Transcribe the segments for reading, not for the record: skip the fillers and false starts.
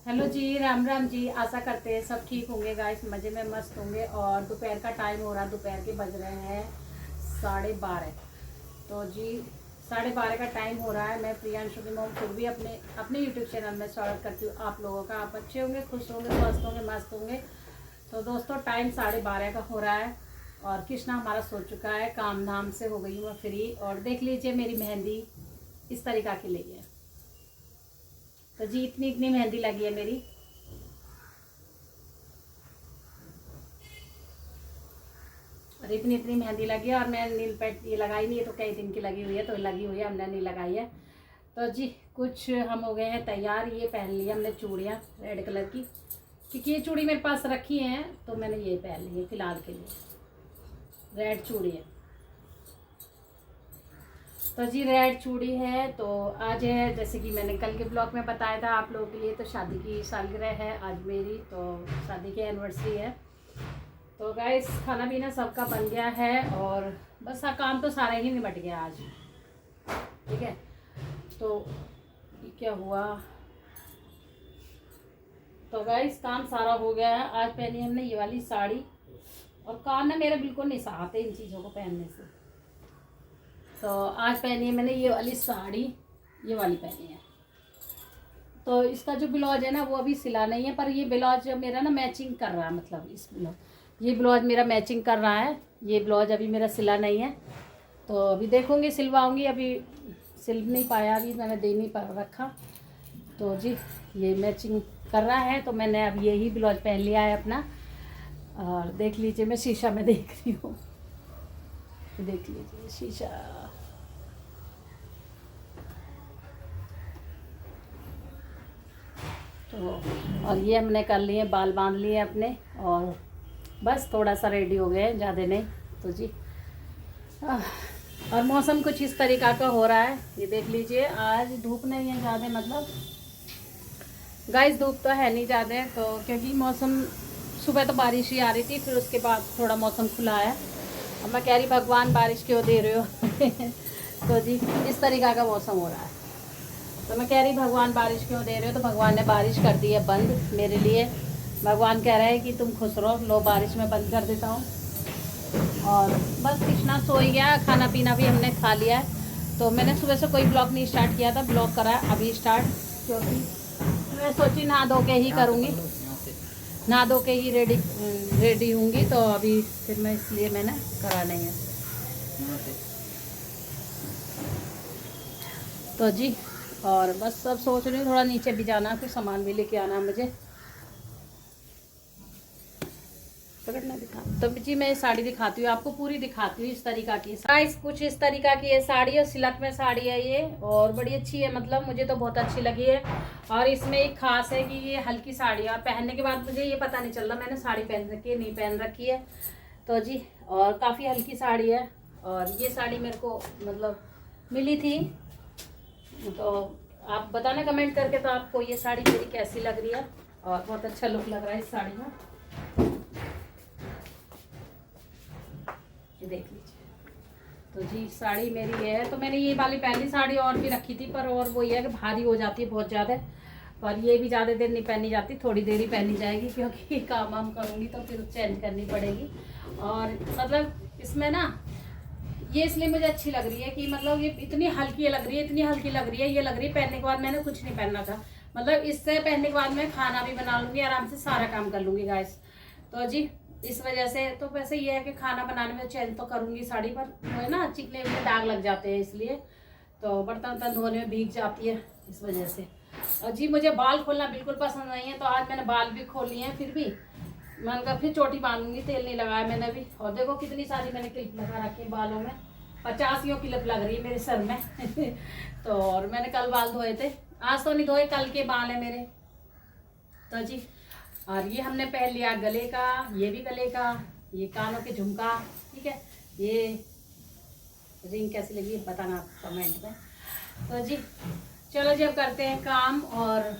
Hello जी, राम राम जी। आशा करते हैं सब ठीक होंगे गाइस, मज़े में मस्त होंगे। और दोपहर का टाइम हो रहा, दोपहर के बज रहे हैं 12:30। तो जी 12:30 का टाइम हो रहा है। मैं प्रियांशु की मॉम खुद भी अपने यूट्यूब चैनल में स्वागत करती हूँ आप लोगों का। आप अच्छे होंगे, खुश होंगे, स्वस्थ होंगे, मस्त होंगे। तो दोस्तों टाइम 12:30 का हो रहा है और कृष्णा हमारा सो चुका है। काम धाम से हो गई हूँ मैं फ्री। और देख लीजिए मेरी मेहंदी इस तरीक़ा की लगी है। तो जी इतनी इतनी मेहंदी लगी है मेरी। और इतनी इतनी मेहंदी लगी है और मैं नील पेंट ये लगाई नहीं है, तो कई दिन की लगी हुई है तो लगी हुई है, हमने नहीं लगाई है। तो जी कुछ हम हो गए हैं तैयार। ये पहन लिया हमने चूड़ियाँ रेड कलर की, क्योंकि ये चूड़ी मेरे पास रखी हैं तो मैंने ये पहन ली है फ़िलहाल के लिए। रेड चूड़ी है तो जी रेड चूड़ी है। तो आज है, जैसे कि मैंने कल के ब्लॉग में बताया था आप लोगों के लिए, तो शादी की सालगिरह है आज मेरी। तो शादी की एनिवर्सरी है। तो गाइस खाना पीना सबका बन गया है और बस काम तो सारा ही निपट गया आज। ठीक है, तो ये क्या हुआ। तो गाइस काम सारा हो गया है। आज पहनी हमने ये वाली साड़ी, और कान ना मेरे बिल्कुल नहीं सहते इन चीज़ों को पहनने से। तो आज पहनी है मैंने ये वाली साड़ी, ये वाली पहनी है। तो इसका जो ब्लाउज है ना वो अभी सिला नहीं है, पर ये ब्लाउज मेरा ना मैचिंग कर रहा है, मतलब इस ब्लाउज ये ब्लाउज मेरा मैचिंग कर रहा है। ये ब्लाउज अभी मेरा सिला नहीं है, तो अभी देखूँगी सिलवाऊँगी। अभी सिल नहीं पाया, अभी मैंने दे नहीं पा रखा। तो जी ये मैचिंग कर रहा है, तो मैंने अब यही ब्लाउज पहन लिया है अपना। और देख लीजिए मैं शीशा में देख रही हूँ, देख लीजिए शीशा। तो और ये हमने कर लिए, बाल बांध लिए अपने, और बस थोड़ा सा रेडी हो गए, ज़्यादा नहीं। तो जी और मौसम कुछ इस तरीक़ा का हो रहा है, ये देख लीजिए। आज धूप नहीं है ज़्यादा, मतलब गाइस धूप तो है नहीं ज़्यादा। तो क्योंकि मौसम सुबह तो बारिश ही आ रही थी, फिर उसके बाद थोड़ा मौसम खुला है। अब मैं कह रही भगवान बारिश क्यों दे रहे हो तो जी इस तरीक़ा का मौसम हो रहा है। तो मैं कह रही भगवान बारिश क्यों दे रहे हो, तो भगवान ने बारिश कर दी है बंद मेरे लिए। भगवान कह रहे हैं कि तुम खुश रहो, लो बारिश में बंद कर देता हूँ। और बस कृष्णा सो ही गया, खाना पीना भी हमने खा लिया है। तो मैंने सुबह से कोई ब्लॉग नहीं स्टार्ट किया था, ब्लॉग करा अभी स्टार्ट, क्योंकि मैं सोची नहा धो के ही करूँगी, नहा धो के ही रेडी होंगी। तो अभी फिर मैं इसलिए मैंने करा नहीं है। तो जी और बस सब सोच रही हूँ थोड़ा नीचे भी जाना, फिर सामान भी लेके आना मुझे। पकड़ना दिखा तो जी मैं साड़ी दिखाती हूँ आपको, पूरी दिखाती हूँ। इस तरीक़ा की साइज कुछ इस तरीक़ा की है साड़ी, और सिल्क में साड़ी है ये, और बड़ी अच्छी है, मतलब मुझे तो बहुत अच्छी लगी है। और इसमें एक ख़ास है कि ये हल्की साड़ी है, और पहनने के बाद मुझे ये पता नहीं चल रहा मैंने साड़ी पहन रखी है नहीं पहन रखी है। तो जी और काफ़ी हल्की साड़ी है, और ये साड़ी मेरे को मतलब मिली थी। तो आप बताना कमेंट करके तो आपको ये साड़ी मेरी कैसी लग रही है। और बहुत अच्छा लुक लग रहा है इस साड़ी में, ये देख लीजिए। तो जी साड़ी मेरी ये है। तो मैंने ये वाली पहली साड़ी और भी रखी थी, पर और वो ये है कि भारी हो जाती है बहुत ज़्यादा, और ये भी ज़्यादा देर नहीं पहनी जाती, थोड़ी देर ही पहनी जाएगी, क्योंकि काम वाम करूँगी तो फिर चेंज करनी पड़ेगी। और मतलब इसमें ना ये इसलिए मुझे अच्छी लग रही है कि मतलब ये इतनी हल्की लग रही है, इतनी हल्की लग रही है, ये लग रही है पहनने के बाद मैंने कुछ नहीं पहनना था, मतलब इससे पहनने के बाद मैं खाना भी बना लूँगी, आराम से सारा काम कर लूँगी गाइस। तो जी इस वजह से तो वैसे ये है कि खाना बनाने में चेंज तो करूँगी साड़ी, पर वो है ना चिकने में दाग लग जाते हैं, इसलिए तो बर्तन वर्तन धोने में भीग जाती है इस वजह से। और जी मुझे बाल खोलना बिल्कुल पसंद नहीं है, तो आज मैंने बाल भी खोल लिए हैं, फिर भी मैंने कहा फिर चोटी बांधूंगी, तेल नहीं लगाया मैंने भी। और देखो कितनी सारी मैंने क्लिप लगा रखी है बालों में, 50 क्लिप लग रही है मेरे सर में तो और मैंने कल बाल धोए थे, आज तो नहीं धोए, कल के बाल है मेरे। तो जी और ये हमने पहन लिया गले का, ये भी गले का, ये कानों के झुमका, ठीक है। ये रिंग कैसी लगी बताना आप कमेंट में। तो जी चलो जी अब करते हैं काम, और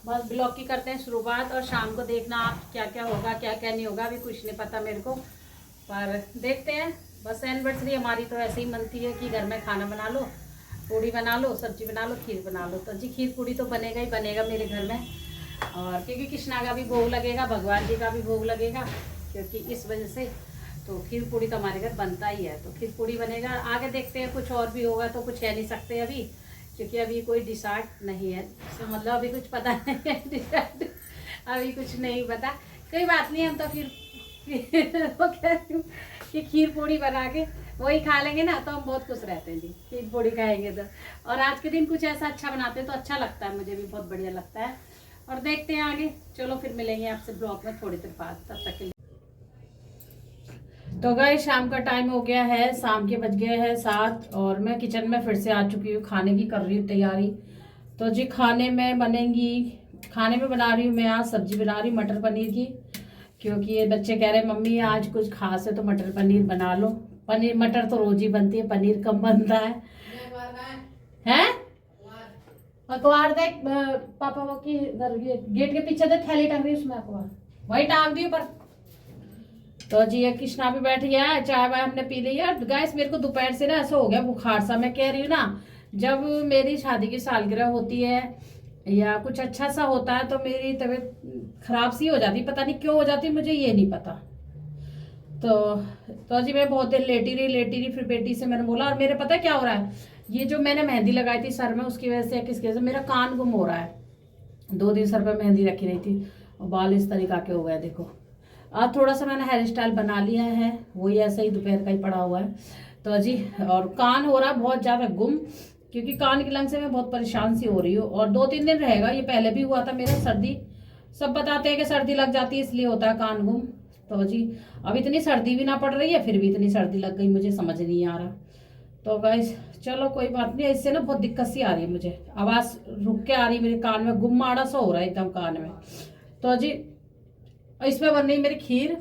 बस ब्लॉग की करते हैं शुरुआत। और शाम को देखना आप क्या क्या होगा क्या क्या नहीं होगा, अभी कुछ नहीं पता मेरे को, पर देखते हैं। बस एनिवर्सरी हमारी तो ऐसे ही मनती है कि घर में खाना बना लो, पूड़ी बना लो, सब्जी बना लो, खीर बना लो। तो जी खीर पूड़ी तो बनेगा ही बनेगा मेरे घर में, और क्योंकि कृष्णा का भी भोग लगेगा, भगवान जी का भी भोग लगेगा, क्योंकि इस वजह से तो खीर पूड़ी तो हमारे घर बनता ही है। तो खीर पूड़ी बनेगा, आगे देखते हैं कुछ और भी होगा, तो कुछ कह नहीं सकते अभी, क्योंकि अभी कोई डिसाइड नहीं है, तो मतलब अभी कुछ पता नहीं है, डिसाइड अभी कुछ नहीं पता। कोई बात नहीं, हम तो फिर वो कह रही हूँ कि खीर पूड़ी बना के वही खा लेंगे ना, तो हम बहुत खुश रहते हैं जी, खीर पूड़ी खाएंगे तो। और आज के दिन कुछ ऐसा अच्छा बनाते हैं तो अच्छा लगता है, मुझे भी बहुत बढ़िया लगता है। और देखते हैं आगे, चलो फिर मिलेंगे आपसे ब्लॉग में थोड़ी देर बाद, तब तक के लिए। तो गाइस शाम का टाइम हो गया है, शाम के बज गए हैं 7, और मैं किचन में फिर से आ चुकी हूँ, खाने की कर रही हूँ तैयारी। तो जी खाने में बना रही हूँ मैं आज सब्जी बना रही हूँ मटर पनीर की, क्योंकि ये बच्चे कह रहे हैं मम्मी आज कुछ खास है तो मटर पनीर बना लो। पनीर मटर तो रोज ही बनती है, पनीर कम बनता है। हैं अखबार देख पापा वो की गेट के पीछे से थैली टंग रही है, उसमें अखबार वही टांग दी ऊपर। तो जी ये कृष्णा भी बैठ गया है, चाय वाय हमने पी ली है। गैस मेरे को दोपहर से ना ऐसा हो गया बुखार सा, मैं कह रही हूँ ना, जब मेरी शादी की सालगिरह होती है या कुछ अच्छा सा होता है तो मेरी तबीयत खराब सी हो जाती, पता नहीं क्यों हो जाती, मुझे ये नहीं पता। तो जी मैं बहुत देर लेटी रही, फिर बेटी से मैंने बोला, और मेरे पता है क्या हो रहा है, ये जो मैंने मेहंदी लगाई थी सर में उसकी वजह से किसकी वजह से मेरा कान गुम हो रहा है। 2 दिन सर पर मेहंदी रखी रही थी और बाल इस तरीका के हो गए देखो। आज थोड़ा सा मैंने हेयर स्टाइल बना लिया है, वही ऐसा ही दोपहर का ही पड़ा हुआ है। तो जी और कान हो रहा है बहुत ज़्यादा गुम, क्योंकि कान की लंग से मैं बहुत परेशान सी हो रही हूँ, और 2-3 दिन रहेगा। ये पहले भी हुआ था मेरा सर्दी, सब बताते हैं कि सर्दी लग जाती है इसलिए होता है कान गुम। तो जी अब इतनी सर्दी भी ना पड़ रही है, फिर भी इतनी सर्दी लग गई, मुझे समझ नहीं आ रहा। तो गाइस चलो कोई बात नहीं, इससे ना बहुत दिक्कत सी आ रही है, मुझे आवाज़ रुक के आ रही है मेरे कान में, गुम्माड़ा सा हो रहा है एकदम कान में। तो जी इसमें बन रही मेरी खीर,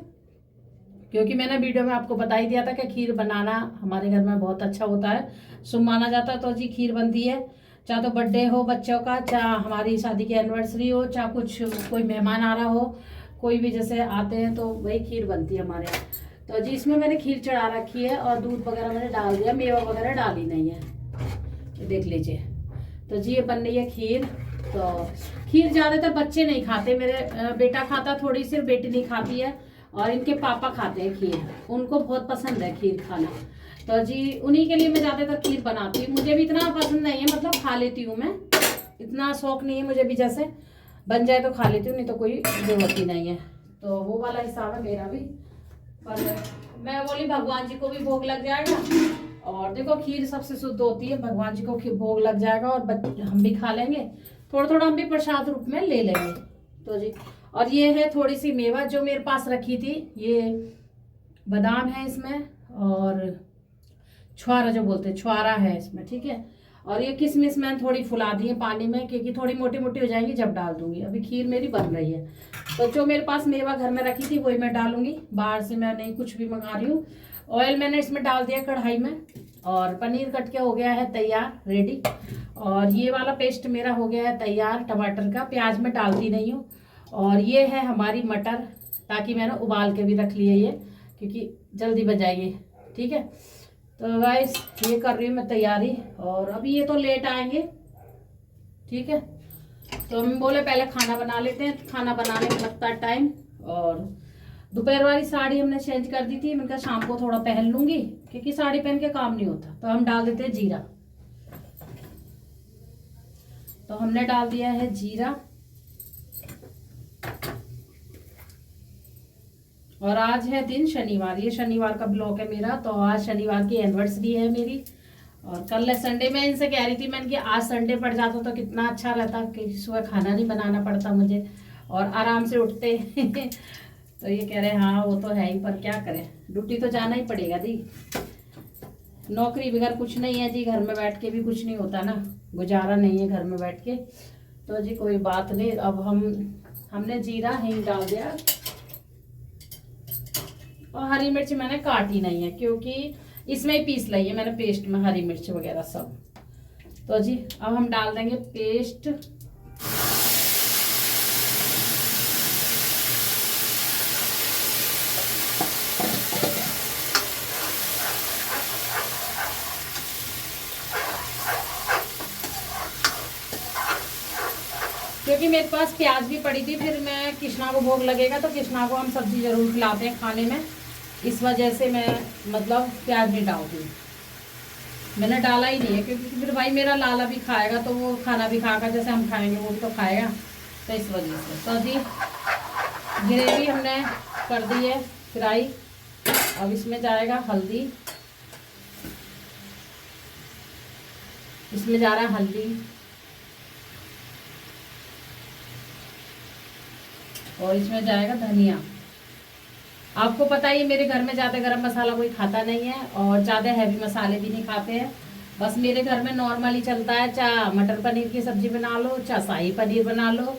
क्योंकि मैंने वीडियो में आपको बता ही दिया था कि खीर बनाना हमारे घर में बहुत अच्छा होता है, शुभ माना जाता है। तो जी खीर बनती है, चाहे तो बर्थडे हो बच्चों का, चाहे हमारी शादी की एनिवर्सरी हो, चाहे कुछ कोई मेहमान आ रहा हो, कोई भी जैसे आते हैं तो वही खीर बनती है हमारे यहाँ। तो जी इसमें मैंने खीर चढ़ा रखी है और दूध वगैरह मैंने डाल दिया, मेवा वगैरह डाली नहीं है, ये देख लीजिए। तो जी ये बन रही है खीर। तो खीर ज़्यादातर बच्चे नहीं खाते, मेरे बेटा खाता थोड़ी सी, बेटी नहीं खाती है, और इनके पापा खाते हैं खीर, उनको बहुत पसंद है खीर खाना। तो जी उन्हीं के लिए मैं ज़्यादातर खीर बनाती हूँ, मुझे भी इतना पसंद नहीं है, मतलब खा लेती हूँ मैं, इतना शौक नहीं है मुझे भी, जैसे बन जाए तो खा लेती हूँ, नहीं तो कोई जरूरत ही नहीं है। तो वो वाला हिसाब है मेरा भी। पर मैं बोली भगवान जी को भी भोग लग जाएगा, और देखो खीर सबसे शुद्ध होती है, भगवान जी को भोग लग जाएगा और हम भी खा लेंगे, थोड़ा थोड़ा हम भी प्रसाद रूप में ले लेंगे। तो जी और ये है थोड़ी सी मेवा जो मेरे पास रखी थी, ये बादाम है इसमें, और छुआरा जो बोलते हैं छुआरा है इसमें, ठीक है। और ये किशमिश मैंने थोड़ी फुला दी है पानी में, क्योंकि थोड़ी मोटी मोटी हो जाएंगी जब डाल दूंगी। अभी खीर मेरी बन रही है, तो जो मेरे पास मेवा घर में रखी थी वही मैं डालूंगी, बाहर से मैं नहीं कुछ भी मंगा रही हूँ। ऑयल मैंने इसमें डाल दिया कढ़ाई में, और पनीर कट के हो गया है तैयार रेडी, और ये वाला पेस्ट मेरा हो गया है तैयार टमाटर का, प्याज में डालती नहीं हूँ। और ये है हमारी मटर, ताकि मैंने उबाल के भी रख लिए ये, क्योंकि जल्दी बन जाएगी, ठीक है। तो गाइस ये कर रही हूँ मैं तैयारी, और अभी ये तो लेट आएंगे, ठीक है। तो हम बोले पहले खाना बना लेते हैं, खाना बनाने में लगता है टाइम। और दोपहर वाली साड़ी हमने चेंज कर दी थी, मैंने कहा शाम को थोड़ा पहन लूंगी, क्योंकि साड़ी पहन के काम नहीं होता। तो हम डाल देते हैं जीरा, तो हमने डाल दिया है जीरा। और आज है दिन शनिवार, ये शनिवार का ब्लॉग है मेरा। तो आज शनिवार की एनिवर्सरी है मेरी, और कल है संडे। मैं इनसे कह रही थी मैंने कि आज संडे पड़ जाता तो कितना अच्छा रहता, कि सुबह खाना नहीं बनाना पड़ता मुझे और आराम से उठते तो ये कह रहे हैं हाँ वो तो है ही, पर क्या करें, ड्यूटी तो जाना ही पड़ेगा जी, नौकरी बगैर कुछ नहीं है जी, घर में बैठ के भी कुछ नहीं होता ना, गुजारा नहीं है घर में बैठ के। तो जी कोई बात नहीं, अब हमने जीरा हींग डाल दिया, और हरी मिर्च मैंने काटी नहीं है, क्योंकि इसमें ही पीस ली है मैंने पेस्ट में हरी मिर्च वगैरह सब। तो जी अब हम डाल देंगे पेस्ट, क्योंकि मेरे पास प्याज भी पड़ी थी, फिर मैं कृष्णा को भोग लगेगा तो कृष्णा को हम सब्जी ज़रूर खिलाते हैं खाने में, इस वजह से मैं मतलब प्याज नहीं डालती, मैंने डाला ही नहीं है, क्योंकि फिर भाई मेरा लाला भी खाएगा तो वो खाना भी खाएगा जैसे हम खाएंगे वो भी तो खाएगा, तो इस वजह से। तो जी ग्रेवी हमने कर दी है फ्राई, अब इसमें जाएगा हल्दी, इसमें जा रहा है हल्दी, और इसमें जाएगा धनिया। आपको पता ही है मेरे घर में ज़्यादा गरम मसाला कोई खाता नहीं है और ज़्यादा हैवी मसाले भी नहीं खाते हैं, बस मेरे घर में नॉर्मली चलता है, चाहे मटर पनीर की सब्ज़ी बना लो, चाहे शाही पनीर बना लो,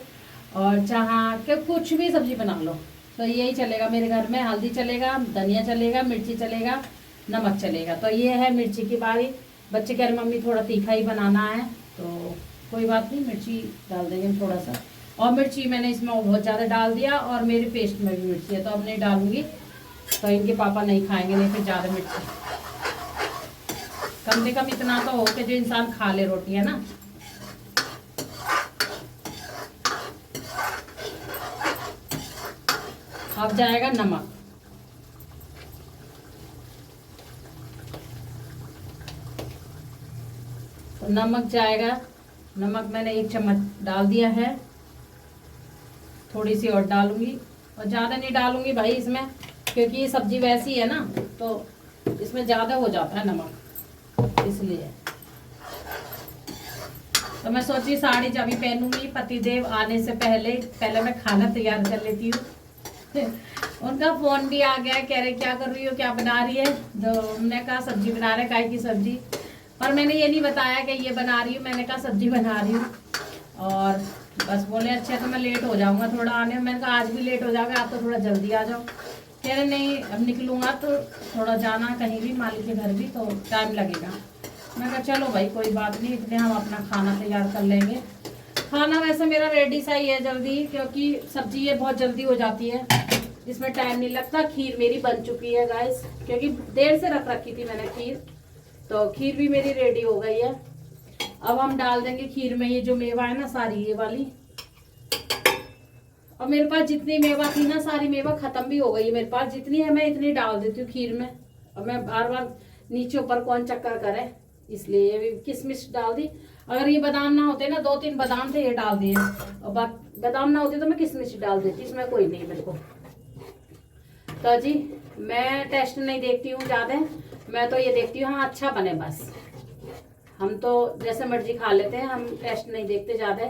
और चाहे कुछ भी सब्ज़ी बना लो, तो यही चलेगा मेरे घर में। हल्दी चलेगा, धनिया चलेगा, मिर्ची चलेगा, नमक चलेगा। तो ये है मिर्ची की बारी। बच्चे कह रहे मम्मी थोड़ा तीखा ही बनाना है, तो कोई बात नहीं, मिर्ची डाल देंगे थोड़ा सा। और मिर्ची मैंने इसमें बहुत ज़्यादा डाल दिया, और मेरे पेस्ट में भी मिर्ची है तो अब नहीं डालूंगी, तो इनके पापा नहीं खाएंगे, नहीं फिर ज़्यादा मिर्ची। कम से कम इतना तो हो कि जो इंसान खा ले रोटी, है ना। अब जाएगा नमक, तो नमक जाएगा, नमक मैंने 1 चम्मच डाल दिया है, थोड़ी सी और डालूंगी, और ज़्यादा नहीं डालूंगी भाई इसमें, क्योंकि ये सब्जी वैसी है ना तो इसमें ज़्यादा हो जाता है नमक, इसलिए। तो मैं सोची साड़ी जब भी पहनूंगी पतिदेव आने से पहले मैं खाना तैयार कर लेती हूँ। उनका फोन भी आ गया, कह रहे क्या कर रही हो, क्या बना रही है, तो हमने कहा सब्जी बना रहे, काय की सब्जी, पर मैंने ये नहीं बताया कि ये बना रही हूँ, मैंने कहा सब्जी बना रही हूँ। और बस बोले अच्छा तो मैं लेट हो जाऊंगा थोड़ा आने में, मैंने कहा आज भी लेट हो जाओगे, आप तो थोड़ा जल्दी आ जाओ। कह रहे नहीं अब निकलूंगा तो थोड़ा जाना कहीं भी मालिक के घर भी, तो टाइम लगेगा। मैं कहा चलो भाई कोई बात नहीं, इतने हम अपना खाना तैयार कर लेंगे। खाना वैसे मेरा रेडी सा ही है जल्दी, क्योंकि सब्जी ये बहुत जल्दी हो जाती है, इसमें टाइम नहीं लगता। खीर मेरी बन चुकी है गाइस, क्योंकि देर से रख रखी थी मैंने खीर, तो खीर भी मेरी रेडी हो गई है। अब हम डाल देंगे खीर में ये जो मेवा है ना, सारी ये वाली। और मेरे पास जितनी मेवा थी ना, सारी मेवा खत्म भी हो गई है मेरे पास, जितनी है मैं इतनी डाल देती हूँ खीर में। और मैं बार बार नीचे ऊपर कौन चक्कर करे, इसलिए ये भी किशमिश डाल दी। अगर ये बादाम ना होते ना, 2-3 बादाम थे ये डाल दिए, और बादाम ना होते तो मैं किशमिश डाल देती, इसमें कोई नहीं मेरे को। तो जी मैं टेस्ट नहीं देखती हूँ ज़्यादा, मैं तो ये देखती हूँ हाँ अच्छा बने बस। हम तो जैसे मर्जी खा लेते हैं, हम टेस्ट नहीं देखते ज़्यादा,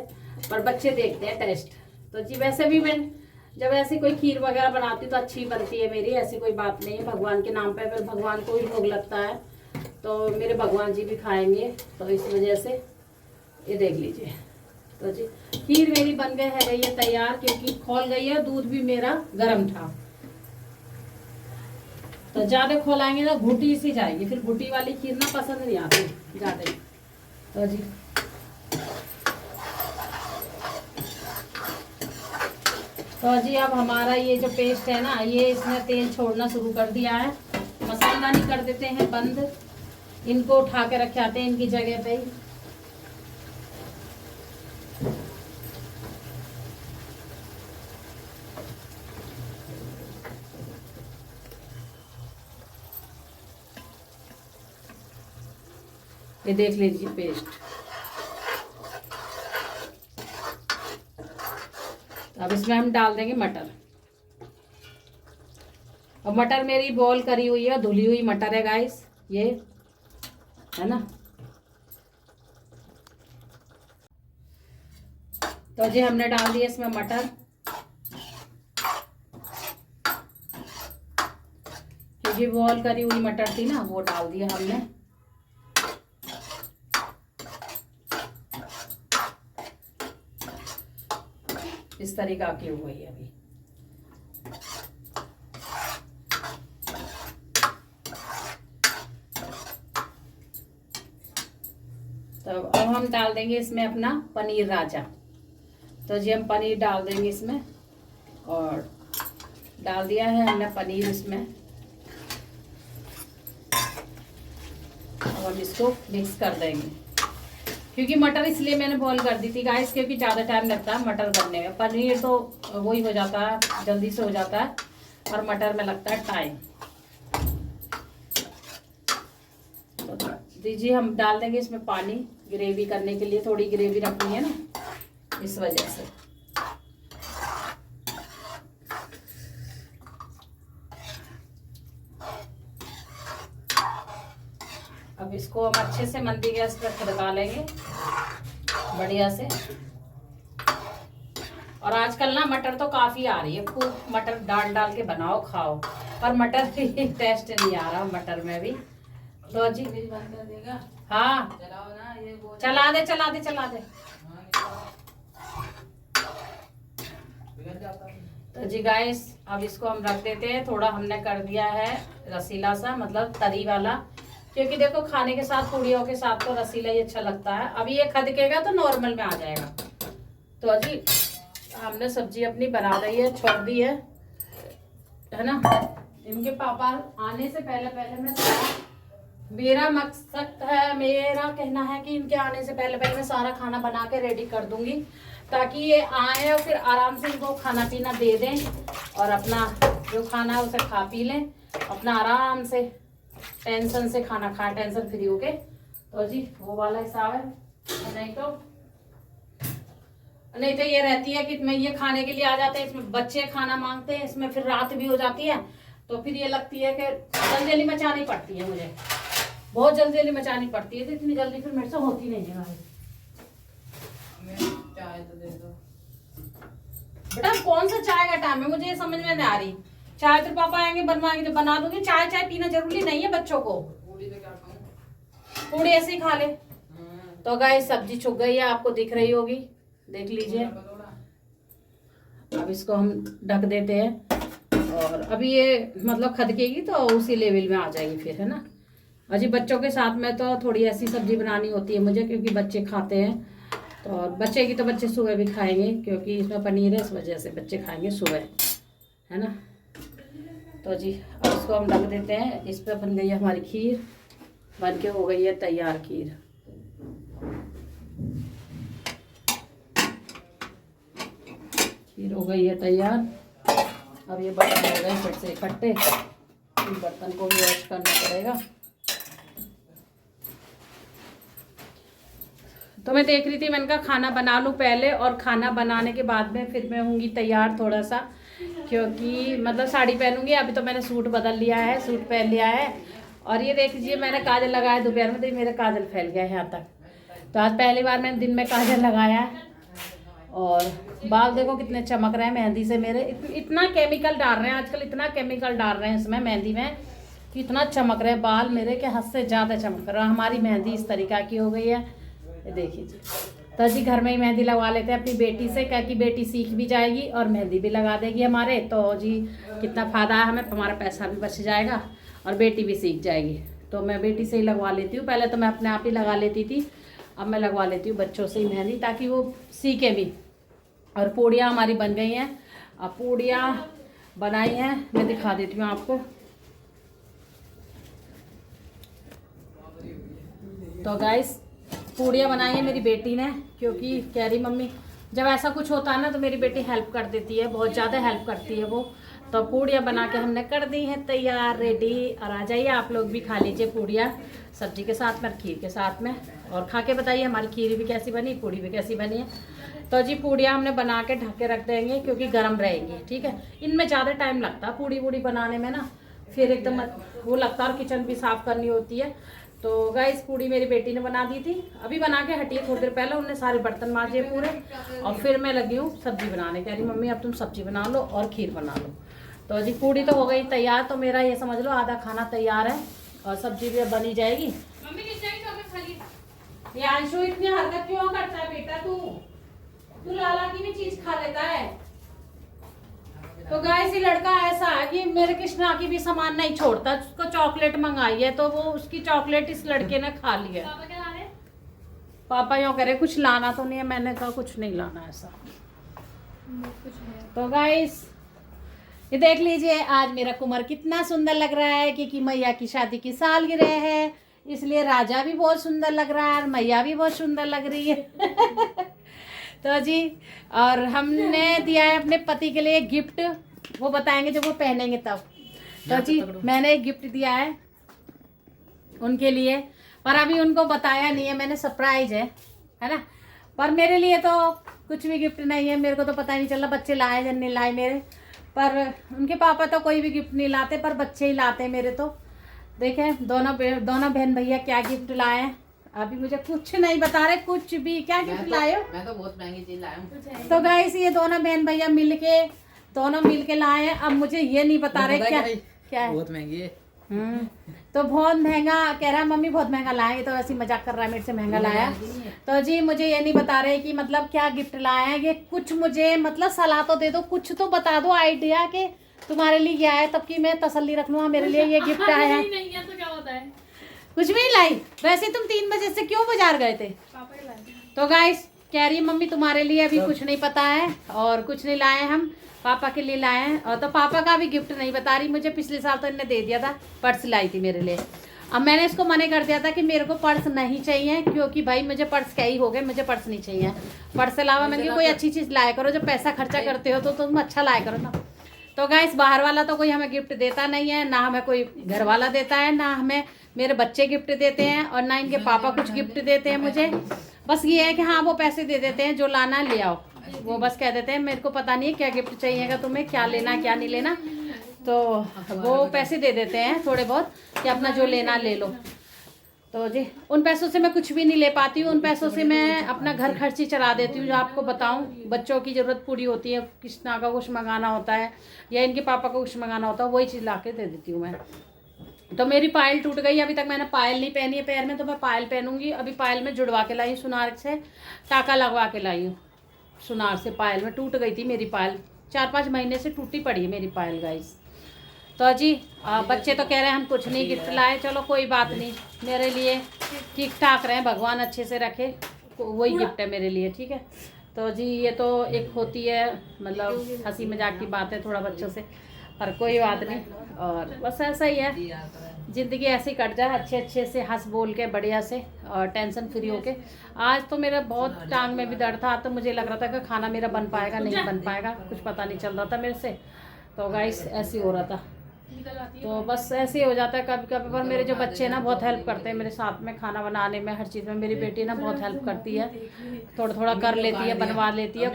पर बच्चे देखते हैं टेस्ट। तो जी वैसे भी मैं जब ऐसी कोई खीर वगैरह बनाती हूँ तो अच्छी बनती है मेरी, ऐसी कोई बात नहीं है। भगवान के नाम पे अगर भगवान को भी भोग लगता है तो मेरे भगवान जी भी खाएंगे, तो इस वजह से ये देख लीजिए। तो जी खीर मेरी बन गई है तैयार, क्योंकि खोल गई है, दूध भी मेरा गर्म था। तो ज़्यादा खोलाएंगे ना घुटी सी जाएगी, फिर घुटी वाली खीर ना पसंद नहीं आती ज़्यादा। तो जी अब हमारा ये जो पेस्ट है ना, ये इसने तेल छोड़ना शुरू कर दिया है। मसाला नहीं कर देते हैं बंद, इनको उठा के रखे आते हैं इनकी जगह पे ही। ये देख लीजिए पेस्ट। अब इसमें हम डाल देंगे मटर, और मटर मेरी बॉईल करी हुई है, धुली हुई मटर है गाइस, ये है ना। तो जी हमने डाल दिया इसमें मटर, क्योंकि बॉईल करी हुई मटर थी ना, वो डाल दिया हमने। इस तरीका की हुई है अभी। तो अब हम डाल देंगे इसमें अपना पनीर राजा। तो जी हम पनीर डाल देंगे इसमें, और डाल दिया है हमने पनीर इसमें। अब हम इसको मिक्स कर देंगे। क्योंकि मटर इसलिए मैंने बॉईल कर दी थी गाइस, क्योंकि ज़्यादा टाइम लगता है मटर करने में। पनीर तो वही हो जाता है, जल्दी से हो जाता है, और मटर में लगता है टाइम। तो दीजिए, हम डाल देंगे इसमें पानी ग्रेवी करने के लिए, थोड़ी ग्रेवी रखनी है ना, इस वजह से। अब इसको हम अच्छे से मंदी गैस पर खदका लेंगे बढ़िया से। और आजकल ना मटर तो काफ़ी आ रही है, खूब मटर डाल डाल के बनाओ खाओ, पर मटर भी टेस्ट नहीं आ रहा मटर में भी। तो जी बंद कर देगा? हाँ चलाओ ना, ये चला दे चला दे चला दे। तो जी गाइस, अब इसको हम रख देते हैं। थोड़ा हमने कर दिया है रसीला सा, मतलब तरी वाला, क्योंकि देखो खाने के साथ पूड़ियों के साथ तो रसीला ही अच्छा लगता है। अभी ये खदकेगा तो नॉर्मल में आ जाएगा। तो जी हमने सब्जी अपनी बना दी है, छोड़ दी है ना। इनके पापा आने से पहले पहले मैं मेरा मकसद है, मेरा कहना है कि इनके आने से पहले पहले मैं सारा खाना बना के रेडी कर दूंगी, ताकि ये आए और फिर आराम से इनको खाना पीना दे दें और अपना जो खाना है उसे खा पी लें, अपना आराम से टेंशन से खाना खाएं, टेंशन फ्री होके। तो जी वो वाला हिसाब है। नहीं तो ये रहती है कि मैं ये खाने के लिए आ जाते हैं, इसमें बच्चे खाना मांगते हैं, इसमें फिर रात भी हो जाती है, तो फिर ये लगती है कि जल्दी जल्दी मचानी पड़ती है, मुझे बहुत जल्दी जल्दी मचानी पड़ती है, तो इतनी जल्दी फिर मेरे से होती नहीं है। चाय तो दे दो बेटा। कौन सा चाय का टाइम है, मुझे ये समझ में नहीं आ रही। चाय तो पापा आएंगे बनवाएंगे तो बना दूंगी, चाय चाय पीना जरूरी नहीं है बच्चों को। पूड़ी ऐसे ही खा ले। तो गाइस सब्जी छुक गई है, आपको दिख रही होगी, देख लीजिए। अब इसको हम ढक देते हैं, और अभी ये मतलब खदकेगी तो उसी लेवल में आ जाएगी फिर, है ना। अजी बच्चों के साथ में तो थोड़ी ऐसी सब्जी बनानी होती है मुझे, क्योंकि बच्चे खाते हैं। तो और बच्चे की तो बच्चे सुबह भी खाएंगे, क्योंकि इसमें पनीर है, इस वजह से बच्चे खाएंगे सुबह, है ना। तो जी अब इसको हम ढक देते हैं। इस पर बन गई है हमारी खीर, बन के हो गई है तैयार खीर। खीर हो गई है तैयार। अब ये बर्तन हो गए फिर से इकट्ठे, बर्तन को भी वॉश करना पड़ेगा। तो मैं देख रही थी, मैंने कहा खाना बना लूँ पहले, और खाना बनाने के बाद में फिर मैं होंगी तैयार थोड़ा सा, क्योंकि मतलब साड़ी पहनूंगी। अभी तो मैंने सूट बदल लिया है, सूट पहन लिया है। और ये देख लीजिए, मैंने काजल लगाया दोपहर में, तो मेरा काजल फैल गया है यहाँ तक। तो आज पहली बार मैंने दिन में काजल लगाया है। और बाल देखो कितने चमक रहे हैं मेहंदी से मेरे। इतना केमिकल डाल रहे हैं आजकल, इतना केमिकल डाल रहे हैं इसमें मेहंदी में, कि इतना चमक रहे हैं बाल मेरे के हद से ज़्यादा चमक रहा है। हमारी मेहंदी इस तरीक़ा की हो गई है, ये देखिए जी। तो जी घर में ही मेहंदी लगवा लेते हैं अपनी बेटी से, क्या कि बेटी सीख भी जाएगी और मेहंदी भी लगा देगी हमारे। तो जी कितना फ़ायदा है हमें, हमारा पैसा भी बच जाएगा और बेटी भी सीख जाएगी। तो मैं बेटी से ही लगवा लेती हूँ। पहले तो मैं अपने आप ही लगा लेती थी, अब मैं लगवा लेती हूँ बच्चों से ही मेहंदी, ताकि वो सीखे भी। और पूड़ियाँ हमारी बन गई हैं। अब पूड़ियाँ बनाई हैं, मैं दिखा देती हूँ आपको। तो गाइस पूड़ियाँ बनाई है मेरी बेटी ने, क्योंकि कह रही मम्मी, जब ऐसा कुछ होता है ना तो मेरी बेटी हेल्प कर देती है, बहुत ज़्यादा हेल्प करती है वो। तो पूड़ियाँ बना के हमने कर दी हैं तैयार, रेडी। और आ जाइए आप लोग भी खा लीजिए पूड़ियाँ, सब्जी के साथ में, खीर के साथ में, और खा के बताइए हमारी खीर भी कैसी बनी, पूड़ी भी कैसी बनी है। तो जी पूड़ियाँ हमने बना के ढक के रख देंगे, क्योंकि गर्म रहेंगी, ठीक है। इनमें ज़्यादा टाइम लगता है पूड़ी वूड़ी बनाने में ना, फिर एकदम वो लगता है, और किचन भी साफ़ करनी होती है। तो गाइस पूड़ी मेरी बेटी ने बना दी थी, अभी बना के हटी है थोड़ी देर पहले। उन्होंने सारे बर्तन मांजे पूरे, और फिर मैं लगी हूँ सब्जी बनाने। कह रही मम्मी अब तुम सब्जी बना लो और खीर बना लो। तो जी पूड़ी तो हो गई तैयार, तो मेरा ये समझ लो आधा खाना तैयार है, और सब्जी भी अब बनी जाएगी। मम्मी ये अंशु इतनी हरकत क्यों करता है बेटा, तू लाला की भी चीज खा लेता है। तो गाइस ये लड़का ऐसा है कि मेरे कृष्णा की भी सामान नहीं छोड़ता। उसको चॉकलेट मंगाई है, तो वो उसकी चॉकलेट इस लड़के ने खा ली है। पापा क्या ला रहे? पापा यूँ कह रहे कुछ लाना तो नहीं है। मैंने कहा कुछ नहीं लाना ऐसा कुछ है। तो गाइस ये देख लीजिए, आज मेरा कुमार कितना सुंदर लग रहा है, क्योंकि मैया की शादी की सालगिरह है। इसलिए राजा भी बहुत सुंदर लग रहा है और मैया भी बहुत सुंदर लग रही है। तो जी, और हमने दिया है अपने पति के लिए गिफ्ट, वो बताएंगे जब वो पहनेंगे तब। तो जी मैंने एक गिफ्ट दिया है उनके लिए, पर अभी उनको बताया नहीं है मैंने, सरप्राइज है ना। पर मेरे लिए तो कुछ भी गिफ्ट नहीं है, मेरे को तो पता ही नहीं चला बच्चे लाए या नहीं लाए मेरे। पर उनके पापा तो कोई भी गिफ्ट नहीं लाते, पर बच्चे ही लाते हैं मेरे। तो देखें दोनों बहन भैया क्या गिफ्ट लाए हैं। अभी मुझे कुछ नहीं बता रहे, कुछ भी। क्या गिफ्ट लाए हो? मैं तो बहुत महंगी चीज लाया हूँ। तो गाइस ये दोनों बहन भैया मिलके लाए हैं। अब मुझे ये नहीं बता रहे क्या है। बहुत महंगी है। तो बहुत महंगा कह रहा है मम्मी, बहुत महंगा लाए। तो ऐसी मजाक कर रहा है मेरे से, महंगा लाया। तो जी मुझे ये नहीं बता रहे कि मतलब क्या गिफ्ट लाए हैं ये। कुछ मुझे मतलब सलाह तो दे दो, कुछ तो बता दो आइडिया के तुम्हारे लिए क्या है, तब की मैं तसल्ली रख लूँ मेरे लिए ये गिफ्ट आया है। नहीं है तो क्या होता है? कुछ भी नहीं लाई। वैसे तुम 3 बजे से क्यों बाजार गए थे? तो गाइस कह रही मम्मी तुम्हारे लिए अभी कुछ नहीं पता है और कुछ नहीं लाए, हम पापा के लिए लाए हैं। और तो पापा का भी गिफ्ट नहीं बता रही मुझे। पिछले साल तो इनने दे दिया था, पर्स लाई थी मेरे लिए। अब मैंने इसको मना कर दिया था कि मेरे को पर्स नहीं चाहिए, क्योंकि भाई मुझे पर्स क्या ही हो गए, मुझे पर्स नहीं चाहिए। पर्स के अलावा मैंने कोई अच्छी चीज़ लाया करो, जब पैसा खर्चा करते हो तो तुम अच्छा लाया करो ना। तो गाइस बाहर वाला तो कोई हमें गिफ्ट देता नहीं है, ना हमें कोई घर वाला देता है, ना हमें मेरे बच्चे गिफ्ट देते हैं, और ना इनके पापा कुछ गिफ्ट देते हैं मुझे। बस ये है कि हाँ वो पैसे दे देते हैं, जो लाना ले आओ। वो बस कह देते हैं मेरे को पता नहीं है क्या गिफ्ट चाहिएगा तुम्हें, क्या लेना क्या नहीं लेना। तो वो पैसे दे देते हैं थोड़े बहुत कि अपना जो लेना ले लो। तो जी उन पैसों से मैं कुछ भी नहीं ले पाती हूँ। उन पैसों से मैं अपना घर खर्ची चला देती हूँ। जो आपको बताऊँ, बच्चों की ज़रूरत पूरी होती है, कृष्णा का कुछ मंगाना होता है या इनके पापा को कुछ मंगाना होता है, वही चीज़ ला के दे देती हूँ मैं। तो मेरी पायल टूट गई, अभी तक मैंने पायल नहीं पहनी है पैर में, तो मैं पायल पहनूंगी। अभी पायल में जुड़वा के लाई हूँ, सुनार से टाका लगवा के लाई हूँ। सुनार से पायल में टूट गई थी मेरी पायल, 4-5 महीने से टूटी पड़ी है मेरी पायल गाइस। तो जी बच्चे तो कह रहे हैं हम कुछ नहीं गिफ्ट लाए। चलो कोई बात नहीं, मेरे लिए ठीक ठाक रहे, भगवान अच्छे से रखे, वही गिफ्ट है मेरे लिए। ठीक है। तो जी ये तो एक होती है मतलब हंसी मजाक की बात है थोड़ा बच्चों से, पर कोई बात नहीं। और बस ऐसा ही है, ज़िंदगी ऐसे ही कट जाए अच्छे से हंस बोल के बढ़िया से और टेंशन फ्री होके। आज तो मेरा बहुत टांग में भी दर्द था, तो मुझे लग रहा था कि खाना मेरा बन पाएगा नहीं बन पाएगा, कुछ पता नहीं चल रहा था मेरे से। तो गाइस ऐसे ही हो रहा था। तो बस ऐसे ही हो जाता है कभी कभी। पर मेरे जो बच्चे ना बहुत हेल्प करते हैं मेरे साथ में, खाना बनाने में, हर चीज़ में। मेरी बेटी ना बहुत हेल्प करती है, थोड़ा थोड़ा कर लेती है, बनवा लेती है,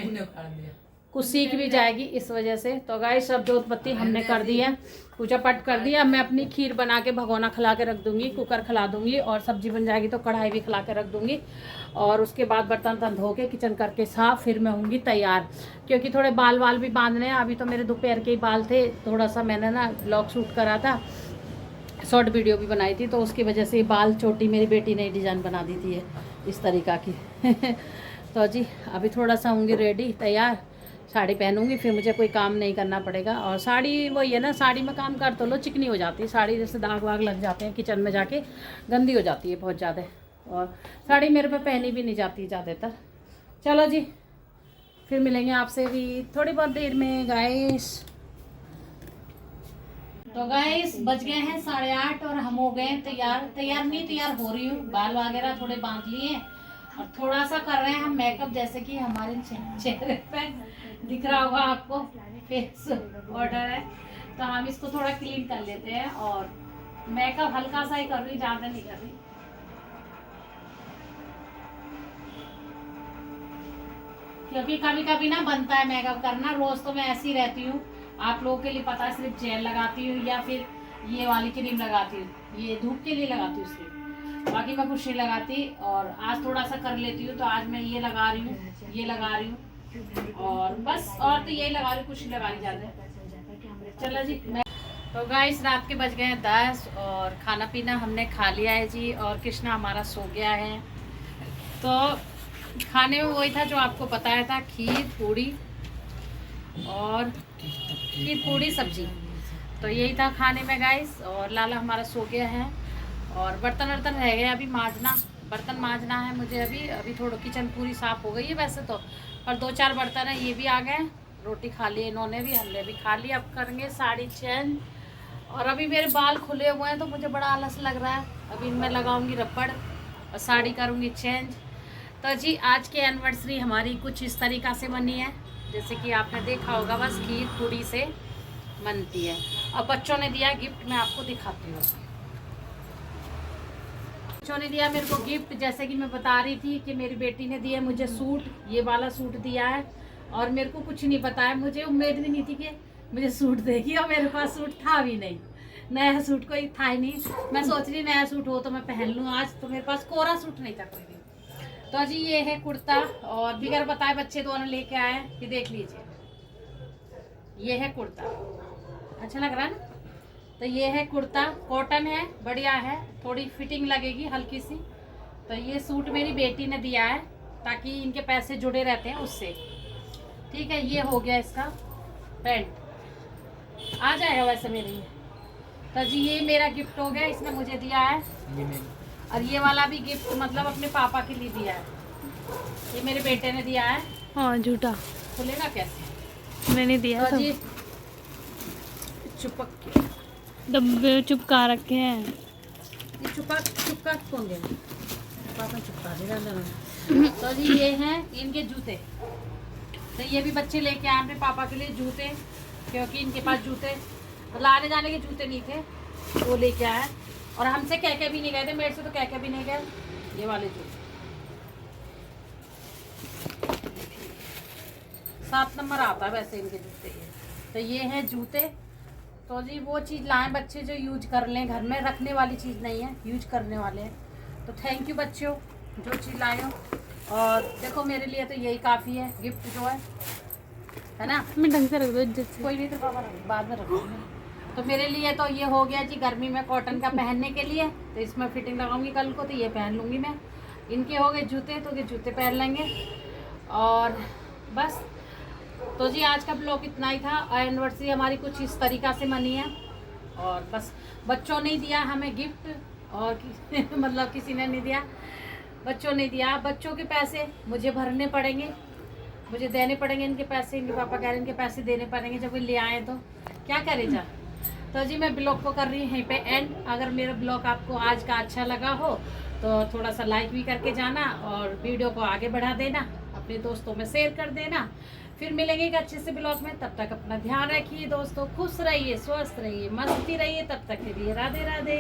कुछ सीख भी जाएगी इस वजह से। तो गाइस सब जोत बत्ती हमने कर दी है, पूजा पाठ कर दिया। मैं अपनी खीर बना के भगोना खिला के रख दूंगी, कुकर खिला दूंगी, और सब्जी बन जाएगी तो कढ़ाई भी खिला के रख दूंगी। और उसके बाद बर्तन धो के किचन करके साफ, फिर मैं होंगी तैयार, क्योंकि थोड़े बाल वाल भी बांधने हैं। अभी तो मेरे दोपहर के ही बाल थे, थोड़ा सा मैंने ना ब्लॉग शूट करा था, शॉर्ट वीडियो भी बनाई थी, तो उसकी वजह से बाल चोटी मेरी बेटी ने डिज़ाइन बना दी थी इस तरीक़ा की। तो जी अभी थोड़ा सा होंगी रेडी तैयार, साड़ी पहनूंगी, फिर मुझे कोई काम नहीं करना पड़ेगा। और साड़ी वही है ना, साड़ी में काम कर तो लो चिकनी हो जाती है साड़ी, जैसे दाग वाग लग जाते हैं किचन में जाके, गंदी हो जाती है बहुत ज़्यादा। और साड़ी मेरे पे पहनी भी नहीं जाती ज़्यादातर। चलो जी फिर मिलेंगे आपसे भी थोड़ी बहुत देर में गाइस। तो गाइस बज गए हैं 8:30 और हम हो गए तैयार नहीं तैयार हो रही हूँ। बाल वगैरह थोड़े बांध लिए और थोड़ा सा कर रहे हैं हम मेकअप, जैसे कि हमारे चेहरे पे दिख रहा होगा आपको, फेस ऑर्डर है, तो हम इसको थोड़ा क्लीन कर लेते हैं। और मेकअप हल्का सा ही कर रही, ज़्यादा नहीं कर रही, क्योंकि कभी कभी ना बनता है मेकअप करना। रोज तो मैं ऐसी रहती हूँ, आप लोगों के लिए पता है, सिर्फ जेल लगाती हूँ या फिर ये वाली क्रीम लगाती हूँ, ये धूप के लिए लगाती हूँ सिर्फ, बाकी मैं कुछ नहीं लगाती। और आज थोड़ा सा कर लेती हूँ, तो आज मैं ये लगा रही हूँ, ये लगा रही हूँ, और बस और तो यही लगा रही हूँ, कुछ नहीं लगा रही ज़्यादा। चलो जी तो गाइस रात के बज गए हैं 10 और खाना पीना हमने खा लिया है जी, और कृष्णा हमारा सो गया है। तो खाने में वही था जो आपको बताया था, खीर पूड़ी सब्जी, तो यही था खाने में गाइस। और लाला हमारा सो गया है, और बर्तन वर्तन रह गए अभी मांजना, बर्तन मांजना है मुझे अभी थोड़ा। किचन पूरी साफ़ हो गई है वैसे तो, और 2-4 बर्तन है ये भी आ गए। रोटी खा ली इन्होंने भी, हमने भी खा लिया। अब करेंगे साड़ी चेंज। और अभी मेरे बाल खुले हुए हैं तो मुझे बड़ा आलस लग रहा है, अभी इनमें लगाऊंगी रबड़ और साड़ी करूंगी चेंज। तो जी आज की एनिवर्सरी हमारी कुछ इस तरीक़ा से बनी है, जैसे कि आपने देखा होगा, बस खीर पूड़ी से बनती है। और बच्चों ने दिया गिफ्ट, मैं आपको दिखाती हूँ। बच्चों ने दिया मेरे को गिफ्ट, जैसे कि मैं बता रही थी कि मेरी बेटी ने दिया मुझे सूट, ये वाला सूट दिया है। और मेरे को कुछ नहीं बताया, मुझे उम्मीद भी नहीं थी कि मुझे सूट देगी, और मेरे पास सूट था भी नहीं, नया सूट कोई था ही नहीं। मैं सोच रही नया सूट हो तो मैं पहन लूँ, आज तो मेरे पास कोरा सूट नहीं था कोई भी। तो जी ये है कुर्ता, और बिगर बताए बच्चे दोनों लेके आए हैं, कि देख लीजिए, ये है कुर्ता, अच्छा लग रहा है ना। तो ये है कुर्ता, कॉटन है, बढ़िया है, थोड़ी फिटिंग लगेगी हल्की सी। तो ये सूट मेरी बेटी ने दिया है, ताकि इनके पैसे जुड़े रहते हैं उससे, ठीक है। ये हो गया इसका पैंट, आ जाएगा वैसे मेरे लिए। तो जी ये मेरा गिफ्ट हो गया, इसने मुझे दिया है। और ये वाला भी गिफ्ट मतलब अपने पापा के लिए दिया है, ये मेरे बेटे ने दिया है। हाँ झूठा खुलेगा कैसे, मैंने दिया तो तो जी चुपक के डब्बे चुपका रखे हैं। ये चुपका कौन गया, पापा चुपका दे रहा। तो जी ये हैं इनके जूते, तो ये भी बच्चे लेके आए अपने पापा के लिए जूते, क्योंकि इनके पास जूते मतलब आने जाने के जूते नहीं थे, वो लेके आए। और हमसे कह के भी नहीं गए थे, मेरे से तो कह के भी नहीं गए। ये वाले जूते 7 नंबर आता है वैसे इनके जूते ये। तो ये हैं जूते। तो जी वो चीज़ लाएं बच्चे जो यूज कर लें, घर में रखने वाली चीज़ नहीं है, यूज करने वाले हैं। तो थैंक यू बच्चों जो चीज़ लाए हो। और देखो मेरे लिए तो यही काफ़ी है गिफ्ट जो है ना। मैं ढंग से रख दो इज्जत से। कोई नहीं तो पापा बाद में रखूँगी। तो मेरे लिए तो ये हो गया जी गर्मी में कॉटन का पहनने के लिए, तो इसमें फिटिंग लगाऊंगी कल को, तो ये पहन लूँगी मैं। इनके हो गए जूते, तो ये जूते पहन लेंगे। और बस तो जी आज का ब्लॉग इतना ही था। एनिवर्सरी हमारी कुछ इस तरीक़ा से मनी है, और बस बच्चों ने दिया हमें गिफ्ट, और मतलब किसी ने नहीं दिया, बच्चों ने दिया। बच्चों के पैसे मुझे भरने पड़ेंगे, मुझे देने पड़ेंगे इनके पैसे, इनके पापा कह रहे हैं इनके पैसे देने पड़ेंगे जब वो ले आए, तो क्या करे जा। तो जी मैं ब्लॉग को कर रही हूँ यहीं पे एंड। अगर मेरा ब्लॉग आपको आज का अच्छा लगा हो तो थोड़ा सा लाइक भी करके जाना, और वीडियो को आगे बढ़ा देना, अपने दोस्तों में शेयर कर देना। फिर मिलेंगे एक अच्छे से ब्लॉग में, तब तक अपना ध्यान रखिए दोस्तों, खुश रहिए, स्वस्थ रहिए, मस्ती रहिए। तब तक के लिए राधे राधे।